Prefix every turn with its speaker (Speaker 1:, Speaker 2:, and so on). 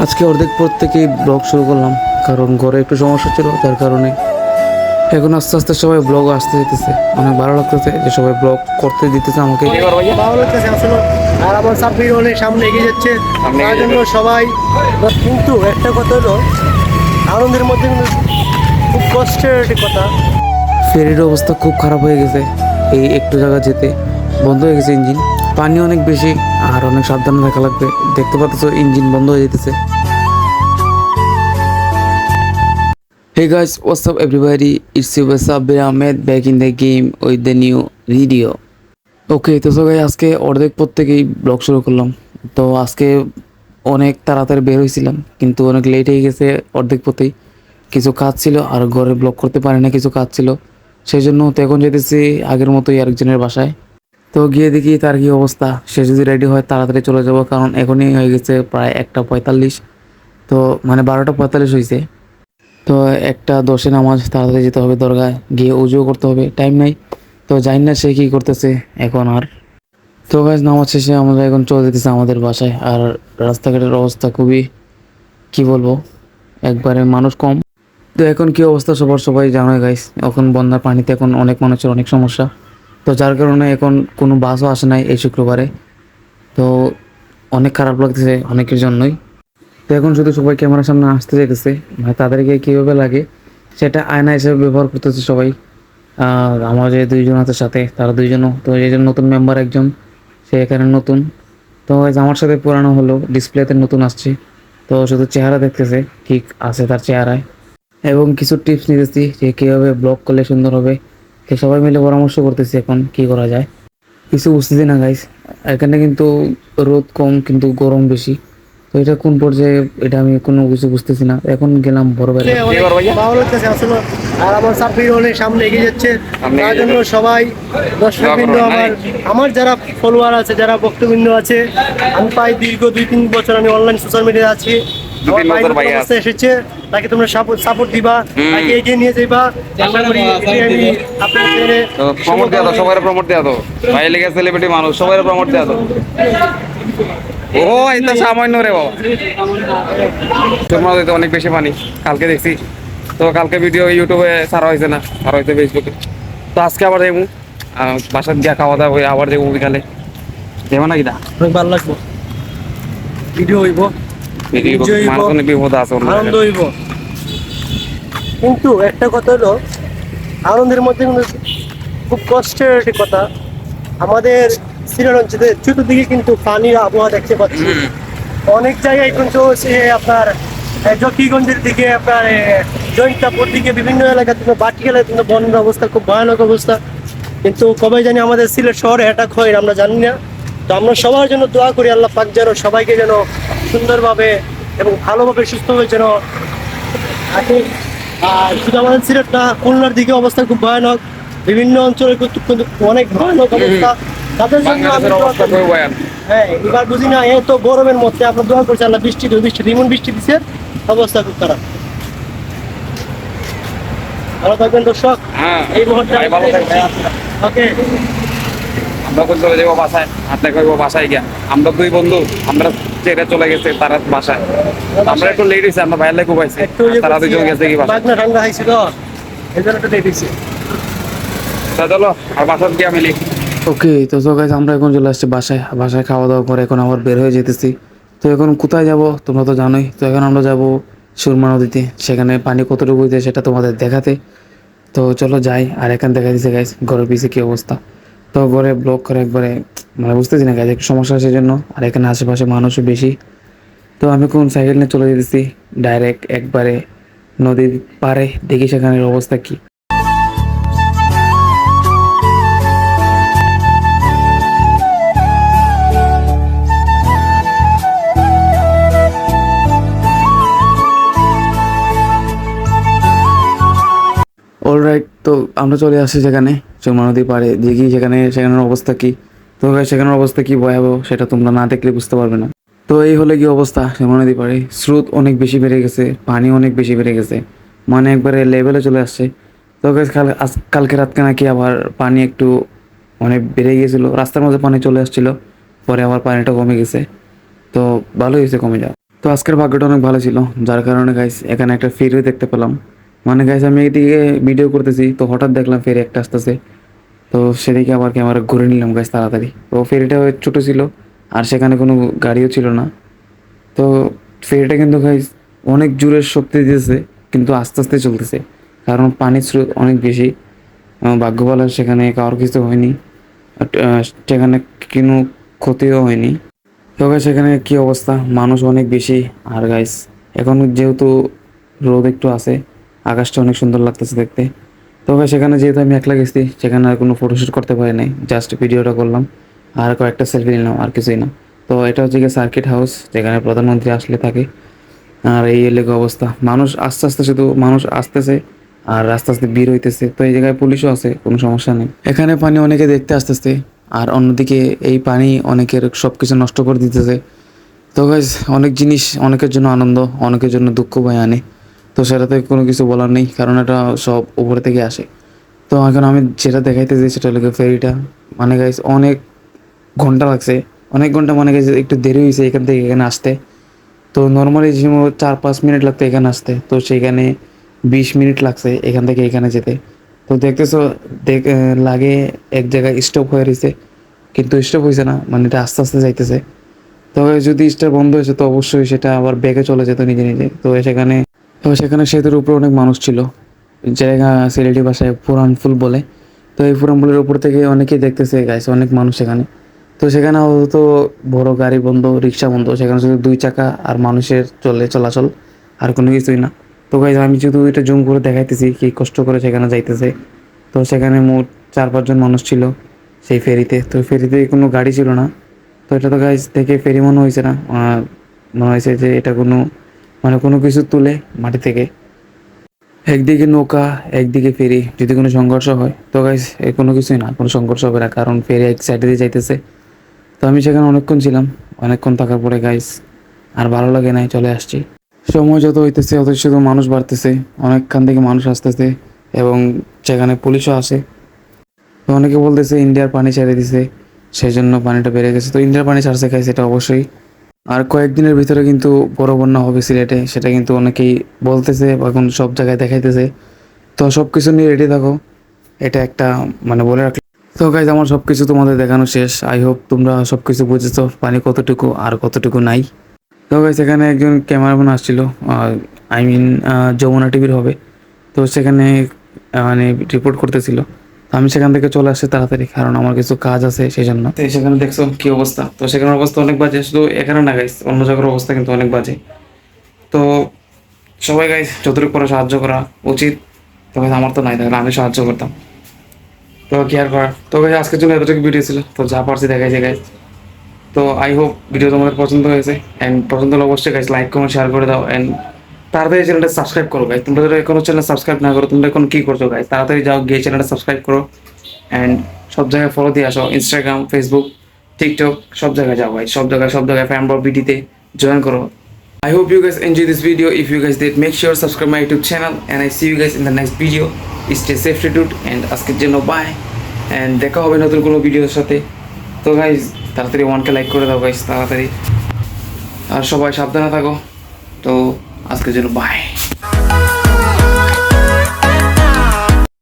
Speaker 1: আজকে অর্ধেক পর থেকেই ব্লগ শুরু করলাম, কারণ ঘরে একটু সমস্যা ছিল, তার কারণে এখন আস্তে আস্তে সবাই ব্লগ আসতে যেতেছে। অনেক ভালো লাগতেছে যে সবাই ব্লগ করতে দিতেছে আমাকে।
Speaker 2: ভালো লাগতেছে আসলে। আর আমার সাব্বির অনেক সামনে এগিয়ে যাচ্ছে, তার জন্য সবাই। কিন্তু একটা কথা হলো, আনন্দের মধ্যে কিন্তু খুব কষ্টের একটি কথা।
Speaker 1: ফেরির অবস্থা খুব খারাপ হয়ে গেছে। এই একটু জায়গা যেতে বন্ধ হয়ে গেছে ইঞ্জিন। পানি অনেক বেশি আর অনেক সাবধানে থাকা লাগবে। দেখতে পাচ্ছ ইঞ্জিন বন্ধ হয়ে যেতেছে। Hey guys, what's up everybody? It's your Sabir Ahmed back in the game with the new video. ওকে, তো সবাই আজকে অর্ধেক পর থেকেই ব্লগ শুরু করলাম। তো আজকে অনেক তাড়াতাড়ি বের হয়েছিলাম, কিন্তু অনেক লেট হয়ে গেছে অর্ধেক পথেই। কিছু কাজ ছিল আর ঘরে ব্লগ করতে পারি না, কিছু কাজ ছিল সেই জন্য। তো এখন যেতেছি আগের মতোই আরেকজনের বাসায়। তো গিয়ে দেখি তার কি অবস্থা। সে যদি রেডি হয় তাড়াতাড়ি চলে যাব, কারণ এখনই হয়ে গেছে প্রায় 1:45। তো মানে 12:45 হয়েছে। তো 1:10 নামাজ, তাড়াতাড়ি যেতে হবে দরগায়, গিয়ে উজু করতে হবে, টাইম নাই। তো জানি না সে কী করতেছে এখন আর। তো গাইজ নামাজ শেষে আমরা এখন চলে যেতেছি আমাদের বাসায়। আর রাস্তাঘাটের অবস্থা খুবই, কি বলবো, একবারে মানুষ কম। তো এখন কি অবস্থা সবার সবাই জানোই গাইস। এখন বন্যার পানিতে এখন অনেক মানুষের অনেক সমস্যা। তো যার কারণে এখন কোনো বাসও আসে নাই এই শুক্রবারে। তো অনেক খারাপ লাগতেছে অনেকের জন্যই। তো এখন শুধু সবাই ক্যামেরার সামনে আসতে চাইতেছে, মানে তাদেরকে কীভাবে লাগে সেটা আয়না হিসেবে ব্যবহার করতেছে সবাই। আর আমার যে দুইজন আছে সাথে, তারা দুইজনও তো এই যে নতুন মেম্বার একজন, সে এখানে নতুন। তো আমার সাথে পুরানো হলো, ডিসপ্লেতে নতুন আসছে। তো শুধু চেহারা দেখতেছে ঠিক আছে তার চেহারায়, এবং কিছু টিপস নিতেছি যে কীভাবে ব্লগ করলে সুন্দর হবে। তো সবাই মিলে পরামর্শ করতেছি এখন কি করা যায়। কিছু বুঝতেছি না গাইস। এখানে কিন্তু রোদ কম কিন্তু গরম বেশি। তো এটা কোন পর্যায়ে, এটা আমি কোনো কিছু বুঝতেছি না। এখন গেলাম বড় ভাই।
Speaker 2: ভালো লাগতেছে আসলে। আর আমার সাব্বির অনেক সামনে এগিয়ে যাচ্ছে, তার জন্য সবাই দর্শকবৃন্দ, আমার যারা ফলোয়ার আছে, যারা ভক্তবৃন্দ আছে, আমি প্রায় দীর্ঘ 2-3 বছর আমি অনলাইন সোশ্যাল মিডিয়ায় আছি। এসেছে, তাকে তোমরা সাপোর্ট দিবা, তাকে এগিয়ে নিয়ে যাইবা। আশা করি আমি আপনাদের
Speaker 3: প্রমোট দেয়া দাও, সবাই প্রমোট দেয়া দাও। ভাই লেগে সেলিব্রিটি মানুষ, সবাই প্রমোট দেয়া দাও। ও এটা সামান্য রে বাবা, তোমার অনেক বেশি পানি কালকে দেখছি। তো কালকে ভিডিও ইউটিউবে ছাড়া হয়েছে না, ছাড়া হয়েছে ফেসবুকে। তো আজকে আবার দেখবো বাসার গিয়া খাওয়া দাওয়া হয়ে আবার দেখবো বিকালে। দেবো নাকি দা
Speaker 2: অনেক ভালো লাগবে, ভিডিও হইব,
Speaker 3: মানুষ বিপদ আছে,
Speaker 2: আনন্দ হইব। কিন্তু একটা কথা হলো, আনন্দের মধ্যে কিন্তু খুব কষ্টের একটি কথা। আমাদের সিলেট অঞ্চলে চতুর্দিকে কিন্তু পানির আবহাওয়া দেখতে পাচ্ছি। অনেক জায়গায় কিন্তু সে আপনার জকিগঞ্জের দিকে, আপনার জৈন্তাপুর দিকে, বিভিন্ন এলাকা কিন্তু বাটি গেলে কিন্তু বন্যার অবস্থা খুব ভয়ানক অবস্থা। কিন্তু কবে জানি আমাদের সিলেট শহরে অ্যাটাক হয় আমরা জানি না। তো আমরা সবার জন্য দোয়া করি, আল্লাহ পাক যেন সবাইকে যেন সুন্দরভাবে এবং ভালোভাবে সুস্থভাবে যেন থাকে। আর শুধু আমাদের সিলেট না, খুলনার দিকে অবস্থা খুব ভয়ানক, বিভিন্ন অঞ্চলে কিন্তু অনেক ভয়ানক অবস্থা। তাদের জন্য হ্যাঁ, এবার বুঝি না, এত গরমের মধ্যে আমরা দোয়া করছি আল্লাহ বৃষ্টি এমন বৃষ্টি দিচ্ছে, অবস্থা খুব খারাপ। ভালো থাকবেন দর্শক, এই মুহূর্তে ওকে।
Speaker 3: আমরা কোন চলে যাবো বাসায়, হাতে করবো বাসায় গিয়া। আমরা দুই বন্ধু, আমরা ছেড়ে চলে গেছে তারা বাসায়। আমরা একটু লেট হয়েছে, আমরা ভাইয়ের লেগে পাইছি, তারা দুজন গেছে কি বাসায়।
Speaker 2: ঠান্ডা হয়েছে তো এই জন্য একটু লেট হয়েছে।
Speaker 3: চলো আর বাসার গিয়া মিলি।
Speaker 1: ওকে, তো গাইস আমরা এখন চলে আসছি বাসায়। বাসায় খাওয়া দাওয়া করে এখন আবার বের হয়ে যেতেছি। তো এখন কোথায় যাব তোমরা তো জানোই। তো এখন আমরা যাব সুরমা নদীতে, সেখানে পানি কতটুকু হয়েছে সেটা তোমাদের দেখাতে। তো চলো যাই। আর এখান দেখা দিচ্ছে গাইস ঘরের পিছে কি অবস্থা। তো ঘরে ব্লক করে একবারে মানে বুঝতেছি না গাইস, একটু সমস্যা আছে জন্য। আর এখানে আশেপাশে মানুষও বেশি। তো আমি কোন সাইকেল নিয়ে চলে যেতেছি ডাইরেক্ট একবারে নদীর পাড়ে, দেখি সেখানের অবস্থা কি। অলরাইট, তো আমরা চলে আসছি সেখানে যমুনা নদীর পাড়ে, দেখি সেখানের অবস্থা কি। তো সেখানের অবস্থা কি ভয়াবহ সেটা তোমরা না দেখলে বুঝতে পারবে না। তো এই হলে কি অবস্থা যমুনা নদীর পাড়ে, স্রোত অনেক বেশি বেড়ে গেছে, পানি অনেক বেশি বেড়ে গেছে, মানে একবারে লেভেলে চলে আসছে। তো কালকে রাতকে নাকি আবার পানি একটু অনেক বেড়ে গিয়েছিলো, রাস্তার মধ্যে পানি চলে আসছিল, পরে আবার পানিটা কমে গেছে। তো ভালোই হয়েছে কমে যাওয়া। তো আজকের ভাগ্যটা অনেক ভালো ছিল, যার কারণে গাইস এখানে একটা ফেরি দেখতে পেলাম। মানে গাইস আমি এদিকে ভিডিও করতেছি, তো হঠাৎ দেখলাম ফেরি একটা আসতেছে। তো সেদিকে আবার ক্যামেরা ঘুরে নিলাম গাইস তাড়াতাড়ি। তো ফেরিটা ছোট ছিল, আর সেখানে কোনো গাড়িও ছিল না। তো ফেরিটা কিন্তু গাইস অনেক জোরের শক্তি দিতেছে, কিন্তু আস্তে আস্তে চলতেছে, কারণ পানির স্রোত অনেক বেশি। ভাগ্য ভালো সেখানে কারোর কিছু হয়নি, সেখানে কোনো ক্ষতিও হয়নি। তো গাইস সেখানে কি অবস্থা, মানুষ অনেক বেশি। আর গাইস এখন যেহেতু রোদ একটু আছে, আকাশটা অনেক সুন্দর লাগতেছে দেখতে। তো গাইস সেখানে যেহেতু আমি একলা গেছি, সেখানে আর কোনো ফটোশ্যুট করতে পারি নাই, জাস্ট ভিডিওটা করলাম আর কয়েকটা সেলফি নিলাম, আর কিছুই না। তো এটা হচ্ছে গিয়ে সার্কিট হাউস, যেখানে প্রধানমন্ত্রী আসলে থাকে। আর এই এলাকা অবস্থা, মানুষ আস্তে আস্তে, শুধু মানুষ আসতেছে আর আস্তে আস্তে ভিড় হইতেছে। তো এই জায়গায় পুলিশও আছে, কোনো সমস্যা নেই। এখানে পানি অনেকে দেখতে আসতেছে, আর অন্যদিকে এই পানি অনেকের সব কিছু নষ্ট করে দিতেছে। তো গাইজ অনেক জিনিস অনেকের জন্য আনন্দ, অনেকের জন্য দুঃখ বয়ে আনে। তো সেটাতে কোনো কিছু বলার নেই, কারণ এটা সব উপরে থেকে আসে। তো এখন আমি যেটা দেখাইতেছি সেটা হলো ফেরিটা। মানে গাইজ অনেক ঘন্টা লাগছে, অনেক ঘন্টা, মানে গাইজ একটু দেরি হয়েছে এখান থেকে এখানে আসতে। তো নর্মালি যে 4-5 মিনিট লাগতো এখানে আসতে, তো সেইখানে 20 মিনিট লাগছে এখান থেকে এখানে যেতে। তো দেখতেছো লাগে এক জায়গায় স্টপ হয়ে রয়েছে, কিন্তু স্টপ হয়েছে না, মানে এটা আস্তে আস্তে যাইতেছে। তবে যদি স্টার বন্ধ হয়েছে তো অবশ্যই সেটা আবার ব্যাগে চলে যেত নিজে নিজে। তো সেখানে সেতুর উপরে অনেক মানুষ ছিল, জায়গা সিলেটি ভাষায় পুরান ফুল বলে। তো এই পুরান ফুলের উপর থেকে অনেকেই দেখতেছে গাইছে, অনেক মানুষ সেখানে। তো সেখানে তো বড় গাড়ি বন্ধ, রিক্সা বন্ধ, সেখানে শুধু 2 চাকা আর মানুষের চলাচল, আর কোনো কিছুই না। তো গাইজ আমি শুধু এটা জুম করে দেখাইতেছি কি কষ্ট করে সেখানে যাইতেছে। তো সেখানে মোট 4-5 জন মানুষ ছিল সেই ফেরিতে। তো ফেরিতে কোনো গাড়ি ছিল না। তো এটা তো গাইজ দেখে ফেরি মনে হয়েছে না, মনে হয়েছে যে এটা কোনো কিছু তুলে মাটি থেকে। একদিকে নৌকা, একদিকে ফেরি, যদি কোনো সংঘর্ষ হয় তো গাইজ কোনো কিছুই না, কোনো সংঘর্ষ হবে না, কারণ ফেরি এক সাইডে দিয়ে যাইতেছে। তো আমি সেখানে অনেকক্ষণ ছিলাম, অনেকক্ষণ থাকার পরে গাইজ আর ভালো লাগে নাই, চলে আসছি। সময় যত হইতেছে অত শুধু মানুষ বাড়তেছে, অনেকখান থেকে মানুষ আসতেছে, এবং সেখানে পুলিশও আসে। তো অনেকে বলতেছে ইন্ডিয়ার পানি ছেড়ে দিছে, সেই জন্য পানিটা বেড়ে গেছে। তো ইন্ডিয়ার পানি ছাড়ছে খাই সেটা অবশ্যই। আর কয়েকদিনের ভিতরে কিন্তু বড় বন্যা হবে সিলেটে, সেটা কিন্তু অনেকেই বলতেছে, এখন সব জায়গায় দেখাইতেছে। তো সব কিছু নিয়ে রেডি থাকো, এটা একটা মানে বলে রাখলাম। তো গাইজ আমার সব কিছু তোমাদের দেখানো শেষ। আই হোপ তোমরা সব কিছু বুঝেছো, পানি কতটুকু আর কতটুকু নাই। তো গাইজ এখানে একজন ক্যামেরাম্যান আসছিল, আই মিন যমুনা টিভির হবে। তো সেখানে মানে রিপোর্ট করতেছিল। তো আমি সেখান থেকে চলে আসছি তাড়াতাড়ি, কারণ আমার কিছু কাজ আছে সেই জন্য। তো সেখানে দেখছো কি অবস্থা, তো সেখানে অবস্থা অনেক বাজে, শুধু এখানে না গাইজ, অন্য জায়গার অবস্থা কিন্তু অনেক বাজে। তো সবাই গাইজ যতটুকু করে সাহায্য করা উচিত। তো গাইজ আমার তো নাই, তাহলে আমি সাহায্য করতাম। তো কি আর করার। তো গাইজ আজকের জন্য এতটুকু ভিডিও ছিল, তো যা পারছি দেখাইছে গাইজ। তো আই হোপ ভিডিও তোমাদের পছন্দ হয়েছে, অ্যান্ড পছন্দ হলে অবশ্যই গাইজ লাইক কমেন্ট শেয়ার করে দাও, অ্যান্ড তাড়াতাড়ি চ্যানেলটা সাবস্ক্রাইব করো গাইজ। তোমরা যদি এখনো চ্যানেল সাবস্ক্রাইব না করো, তোমরা এখন কী করছো গাইজ, তাড়াতাড়ি যাও গিয়ে চ্যানেলটা সাবস্ক্রাইব করো, অ্যান্ড সব জায়গায় ফলো দিয়ে আসো, ইনস্টাগ্রাম, ফেসবুক, টিকটক, সব জায়গায় যাও গাইজ, সব জায়গায় ফ্যানবল বিডিতে জয়েন করো। I hope you guys enjoy this video. If you guys did, make sure subscribe my YouTube channel, and I see you guys in the next video. Stay safe, dude, and আজকের জন্য bye, and দেখা হবে নতুন কোনো ভিডিওর সাথে। তো guys তাড়াতাড়ি 1K লাইক করে দাও গাইজ তাড়াতাড়ি, আর সবাই সাবধানে থাকো। তো আজকের জন্য বাই।